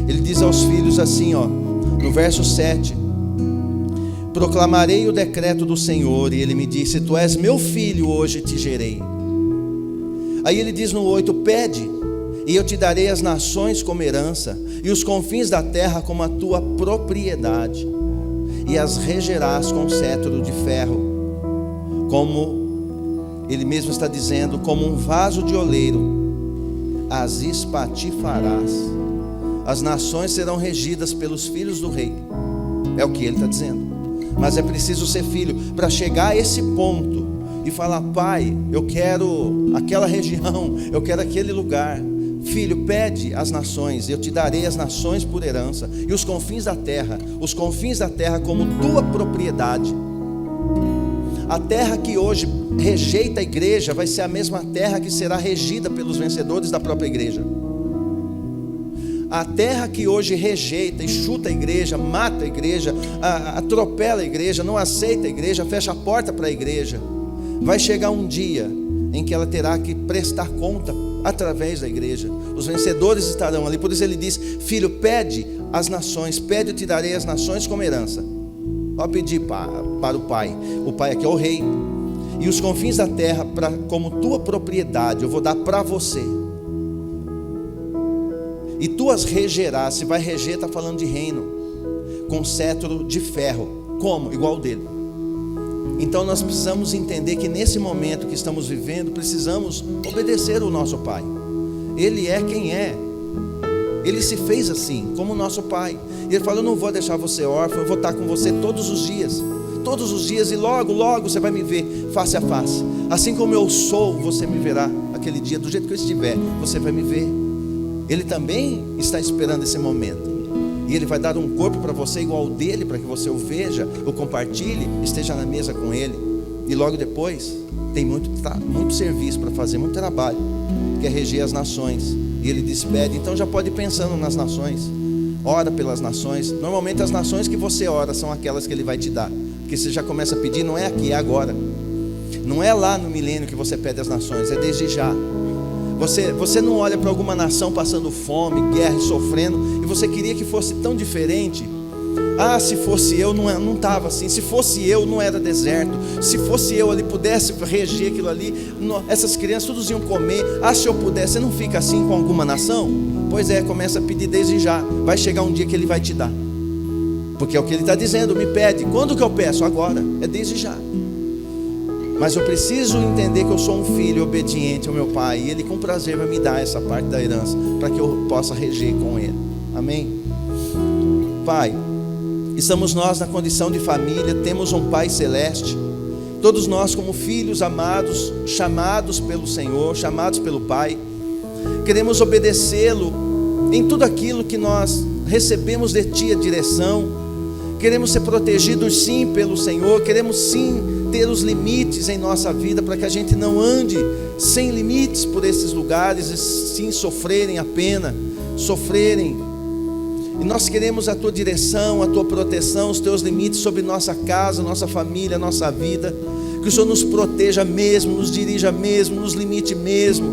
Ele diz aos filhos assim, no verso 7: proclamarei o decreto do Senhor. E ele me disse: tu és meu filho, hoje te gerei. Aí ele diz no 8: pede, e eu te darei as nações como herança, e os confins da terra como a tua propriedade, e as regerás com cetro de ferro, como ele mesmo está dizendo, como um vaso de oleiro as espatifarás. As nações serão regidas pelos filhos do rei, é o que ele está dizendo. Mas é preciso ser filho para chegar a esse ponto e falar: pai, eu quero aquela região, eu quero aquele lugar. Filho, pede as nações, eu te darei as nações por herança, e os confins da terra como tua propriedade. A terra que hoje rejeita a igreja vai ser a mesma terra que será regida pelos vencedores da própria igreja. A terra que hoje rejeita e chuta a igreja, mata a igreja, atropela a igreja, não aceita a igreja, fecha a porta para a igreja, vai chegar um dia em que ela terá que prestar conta através da igreja. Os vencedores estarão ali. Por isso ele diz: filho, pede as nações, pede, eu te darei as nações como herança. Pode pedir para o pai aqui é o rei, e os confins da terra como tua propriedade, eu vou dar para você. E tu as regerás. Se vai reger, está falando de reino, com cetro de ferro. Como? Igual o dele. Então nós precisamos entender que nesse momento que estamos vivendo, precisamos obedecer o nosso pai. Ele é quem é. Ele se fez assim, como o nosso pai. E ele falou: eu não vou deixar você órfão, eu vou estar com você todos os dias. Todos os dias, e logo, logo você vai me ver face a face. Assim como eu sou, você me verá aquele dia. Do jeito que eu estiver, você vai me ver. Ele também está esperando esse momento. E ele vai dar um corpo para você igual ao dele, para que você o veja, o compartilhe, esteja na mesa com ele. E logo depois, tem muito serviço para fazer, muito trabalho, que é reger as nações. E ele despede. Então já pode ir pensando nas nações. Ora pelas nações. Normalmente as nações que você ora são aquelas que ele vai te dar. Porque você já começa a pedir, não é aqui, é agora. Não é lá no milênio que você pede as nações, é desde já. Você não olha para alguma nação passando fome, guerra e sofrendo, e você queria que fosse tão diferente. Se fosse eu, não estava assim. Se fosse eu, não era deserto. Se fosse eu ali, pudesse reger aquilo ali, essas crianças todos iam comer. Se eu pudesse. Você não fica assim com alguma nação? Pois é, começa a pedir desde já. Vai chegar um dia que ele vai te dar, porque é o que ele está dizendo: me pede. Quando que eu peço? Agora, é desde já. Mas eu preciso entender que eu sou um filho obediente ao meu pai, e ele com prazer vai me dar essa parte da herança, para que eu possa reger com ele. Amém? Pai, estamos nós na condição de família, temos um Pai celeste, todos nós como filhos amados, chamados pelo Senhor, chamados pelo Pai, queremos obedecê-lo em tudo aquilo que nós recebemos de Ti a direção. Queremos ser protegidos sim pelo Senhor, queremos sim ter os limites em nossa vida, para que a gente não ande sem limites por esses lugares, e sim sofrerem a pena, e nós queremos a Tua direção, a Tua proteção, os Teus limites sobre nossa casa, nossa família, nossa vida. Que o Senhor nos proteja mesmo, nos dirija mesmo, nos limite mesmo,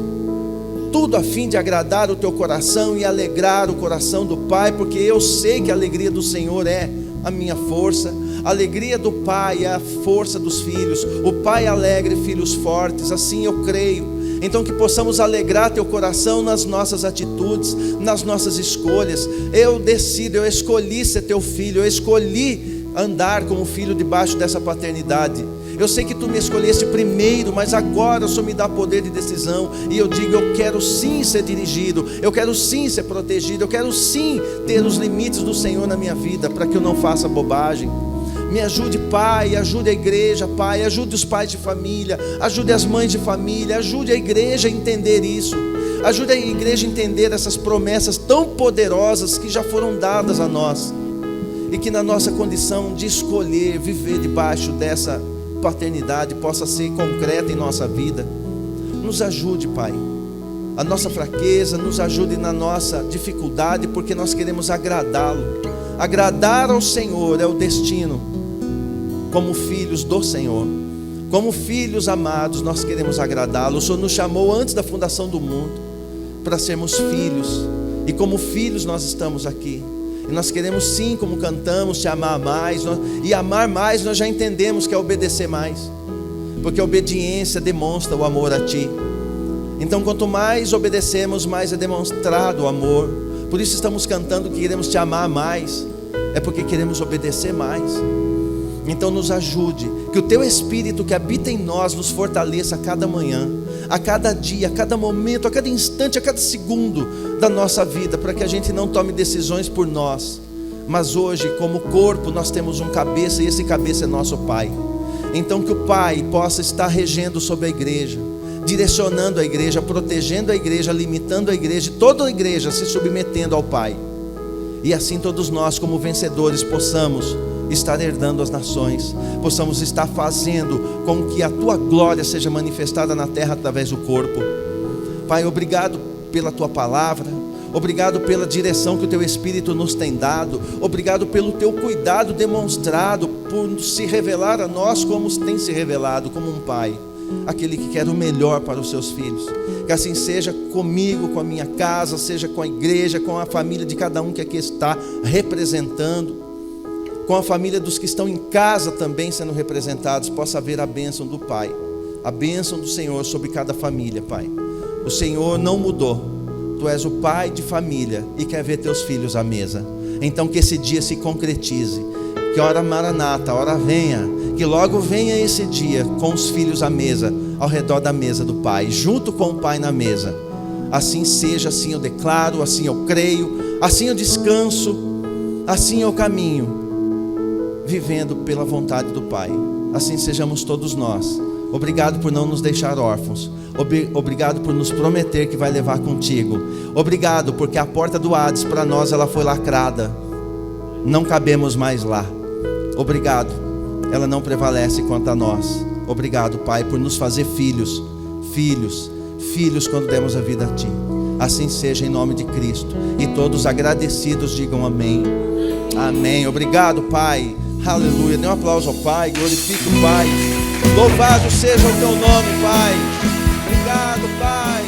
tudo a fim de agradar o Teu coração e alegrar o coração do Pai, porque eu sei que a alegria do Senhor é a minha força. A alegria do pai é a força dos filhos. O pai alegre, filhos fortes. Assim eu creio. Então que possamos alegrar teu coração nas nossas atitudes, nas nossas escolhas. Eu decido, eu escolhi ser teu filho, eu escolhi andar como filho debaixo dessa paternidade. Eu sei que tu me escolheste primeiro, mas agora o Senhor me dá poder de decisão, e eu digo: eu quero sim ser dirigido, eu quero sim ser protegido, eu quero sim ter os limites do Senhor na minha vida, para que eu não faça bobagem. Me ajude, Pai, ajude a igreja, Pai, ajude os pais de família, ajude as mães de família, ajude a igreja a entender isso, ajude a igreja a entender essas promessas tão poderosas que já foram dadas a nós, e que na nossa condição de escolher viver debaixo dessa paternidade possa ser concreta em nossa vida. Nos ajude, Pai. A nossa fraqueza, nos ajude na nossa dificuldade, porque nós queremos agradá-lo. Agradar ao Senhor é o destino. Como filhos do Senhor, como filhos amados, nós queremos agradá-lo. O Senhor nos chamou antes da fundação do mundo para sermos filhos, e como filhos nós estamos aqui. E nós queremos sim, como cantamos, te amar mais. E amar mais nós já entendemos que é obedecer mais, porque a obediência demonstra o amor a Ti. Então quanto mais obedecemos, mais é demonstrado o amor. Por isso estamos cantando que queremos te amar mais, é porque queremos obedecer mais. Então nos ajude, que o Teu Espírito que habita em nós nos fortaleça a cada manhã, a cada dia, a cada momento, a cada instante, a cada segundo da nossa vida, para que a gente não tome decisões por nós, mas hoje como corpo nós temos um cabeça, e esse cabeça é nosso Pai. Então que o Pai possa estar regendo sobre a igreja, direcionando a igreja, protegendo a igreja, limitando a igreja, e toda a igreja se submetendo ao Pai. E assim todos nós como vencedores possamos estar herdando as nações, possamos estar fazendo com que a Tua glória seja manifestada na terra através do corpo. Pai, obrigado pela Tua palavra, obrigado pela direção que o Teu Espírito nos tem dado, obrigado pelo Teu cuidado demonstrado, por se revelar a nós como tem se revelado, como um Pai, aquele que quer o melhor para os seus filhos. Que assim seja comigo, com a minha casa, seja com a igreja, com a família de cada um que aqui está representando, com a família dos que estão em casa também sendo representados, possa haver a bênção do Pai, a bênção do Senhor sobre cada família, Pai. O Senhor não mudou, Tu és o Pai de família e quer ver Teus filhos à mesa. Então que esse dia se concretize, que a hora maranata, a hora venha, que logo venha esse dia com os filhos à mesa, ao redor da mesa do Pai, junto com o Pai na mesa. Assim seja, assim eu declaro, assim eu creio, assim eu descanso, assim eu caminho, vivendo pela vontade do Pai. Assim sejamos todos nós. Obrigado por não nos deixar órfãos. Obrigado por nos prometer que vai levar contigo. Obrigado porque a porta do Hades para nós ela foi lacrada. Não cabemos mais lá. Obrigado, ela não prevalece quanto a nós. Obrigado, Pai, por nos fazer filhos. Filhos quando demos a vida a Ti. Assim seja em nome de Cristo. E todos agradecidos digam amém. Amém. Obrigado, Pai. Aleluia. Dê um aplauso ao Pai. Glorifique o Pai. Louvado seja o Teu nome, Pai. Obrigado, Pai.